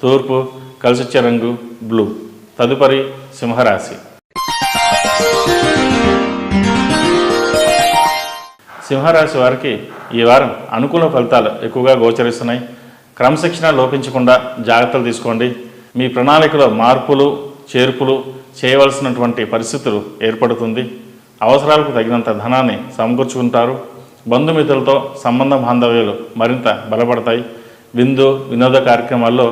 తూర్పు, కలిసొచ్చే రంగు బ్లూ. తదుపరి సింహరాశి. సింహరాశి వారికి ఈ వారం అనుకూల ఫలితాలు ఎక్కువగా గోచరిస్తున్నాయి. క్రమశిక్షణ లోపించకుండా జాగ్రత్తలు తీసుకోండి. మీ ప్రణాళికలో మార్పులు చేర్పులు చేయవలసినటువంటి పరిస్థితులు ఏర్పడుతుంది. అవసరాలకు తగినంత ధనాన్ని సమకూర్చుకుంటారు. బంధుమిత్రులతో సంబంధ బాంధవ్యాలు మరింత బలపడతాయి. విందు వినోద కార్యక్రమాల్లో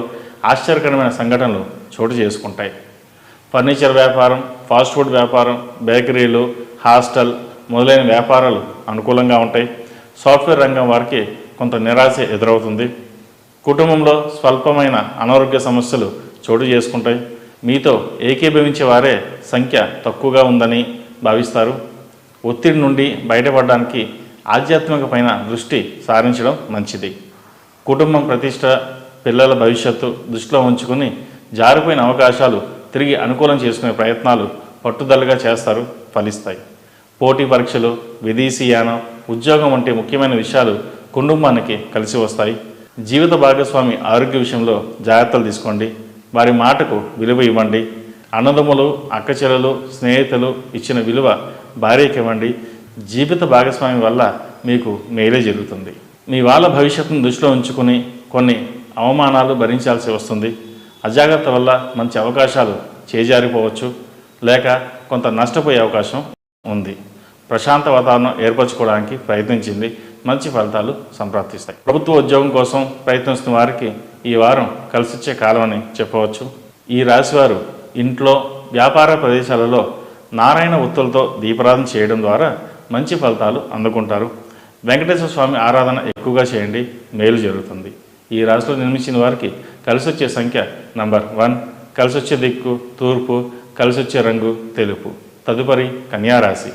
ఆశ్చర్యకరమైన సంఘటనలు చోటు చేసుకుంటాయి. ఫర్నిచర్ వ్యాపారం, ఫాస్ట్ ఫుడ్ వ్యాపారం, బేకరీలు, హాస్టల్ మొదలైన వ్యాపారాలు అనుకూలంగా ఉంటాయి. సాఫ్ట్వేర్ రంగం వారికి కొంత నిరాశ ఎదురవుతుంది. కుటుంబంలో స్వల్పమైన అనారోగ్య సమస్యలు చోటు చేసుకుంటాయి. మీతో ఏకీభవించే వారే సంఖ్య తక్కువగా ఉందని భావిస్తారు. ఒత్తిడి నుండి బయటపడడానికి ఆధ్యాత్మిక పైన దృష్టి సారించడం మంచిది. కుటుంబం ప్రతిష్ట, పిల్లల భవిష్యత్తు దృష్టిలో ఉంచుకుని జారిపోయిన అవకాశాలు తిరిగి అనుకూలం చేసుకునే ప్రయత్నాలు పట్టుదలగా చేస్తారు, ఫలిస్తాయి. పోటీ పరీక్షలు, విదేశీయానం, ఉద్యోగం వంటి ముఖ్యమైన విషయాలు కుటుంబానికి కలిసి వస్తాయి. జీవిత భాగస్వామి ఆరోగ్య విషయంలో జాగ్రత్తలు తీసుకోండి. వారి మాటకు విలువ ఇవ్వండి. అన్నదమ్ములు, అక్కచెల్లెలు, స్నేహితులు ఇచ్చిన విలువ భార్యకి ఇవ్వండి. జీవిత భాగస్వామి వల్ల మీకు మేలే జరుగుతుంది. మీ వాళ్ళ భవిష్యత్తును దృష్టిలో ఉంచుకుని కొన్ని అవమానాలు భరించాల్సి వస్తుంది. అజాగ్రత్త వల్ల మంచి అవకాశాలు చేజారిపోవచ్చు, లేక కొంత నష్టపోయే అవకాశం ఉంది. ప్రశాంత వాతావరణం ఏర్పరచుకోవడానికి ప్రయత్నించింది, మంచి ఫలితాలు సంప్రాప్తిస్తాయి. ప్రభుత్వ ఉద్యోగం కోసం ప్రయత్నిస్తున్న వారికి ఈ వారం కలిసొచ్చే కాలం అని చెప్పవచ్చు. ఈ రాశివారు ఇంట్లో, వ్యాపార ప్రదేశాలలో నారాయణ ఒత్తులతో దీపారాధన చేయడం ద్వారా మంచి ఫలితాలు అందుకుంటారు. వెంకటేశ్వర స్వామి ఆరాధన ఎక్కువగా చేయండి, మేలు జరుగుతుంది. ఈ రాశిలో జన్మించిన వారికి కలిసొచ్చే సంఖ్య నంబర్ 1, కలిసొచ్చే దిక్కు తూర్పు, కలిసొచ్చే రంగు తెలుపు. తదుపరి కన్యారాశి.